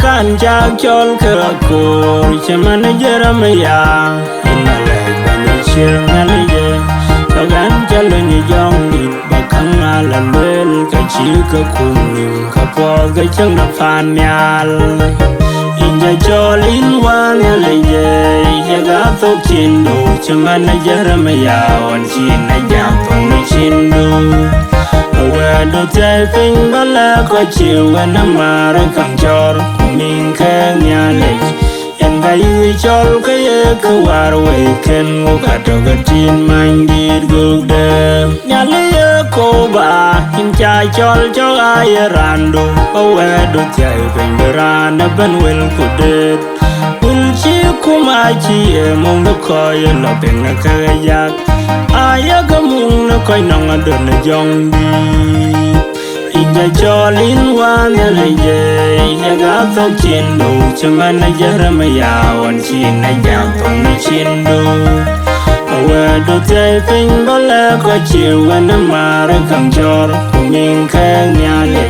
kan jak chol krakor chaman Jeremia inale bani shirnalije kagan chalani jongi bakanga la lel ka chika kunim ka poga chang na fanyal inja cholin wanalije yaga to chindu chaman Jeremia on china japon chindu do tay ping bala ko chiu na mar kang chor min ka nya le en ga yu chol ka ye ka war we ken ngo ka to ga tin man dir gu de nya le ye ko ba in cha chol cho ai randu o we do tay ping ran na ban wel ku de ul chi kuma chi e mong do ko ye lo ping na ka yak aya ga mung na ko nang do na jong di inja cholin wanalije yaga to chindu chaman Jeremia on china japon chindu we do tay ping bala ko chiu na mar kang chor min ka nya le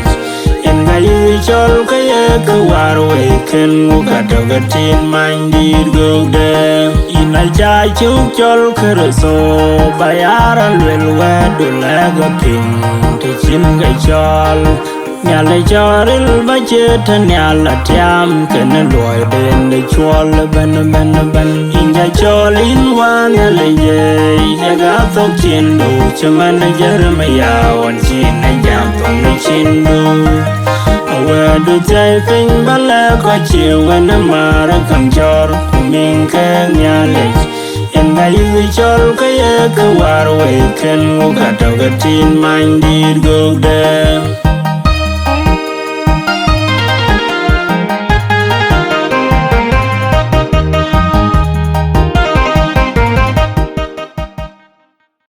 en ga yu chol ka ye ka war we ken ngo ka to ga tin man dir go de ina cha chu chol ka so bayaran wel we do la ga ping te chin ga chol nya le choril ba che tan nya la tiam ken loy den le chol ban inja cholin wana le ye yaga to chindu chaman Jeremia on china japon chindu we do tay ping bala ko chiu na mar kang chor min ka nya le en ga yu chol ka ye ka war we ken ngo ka to ga tin man dir go de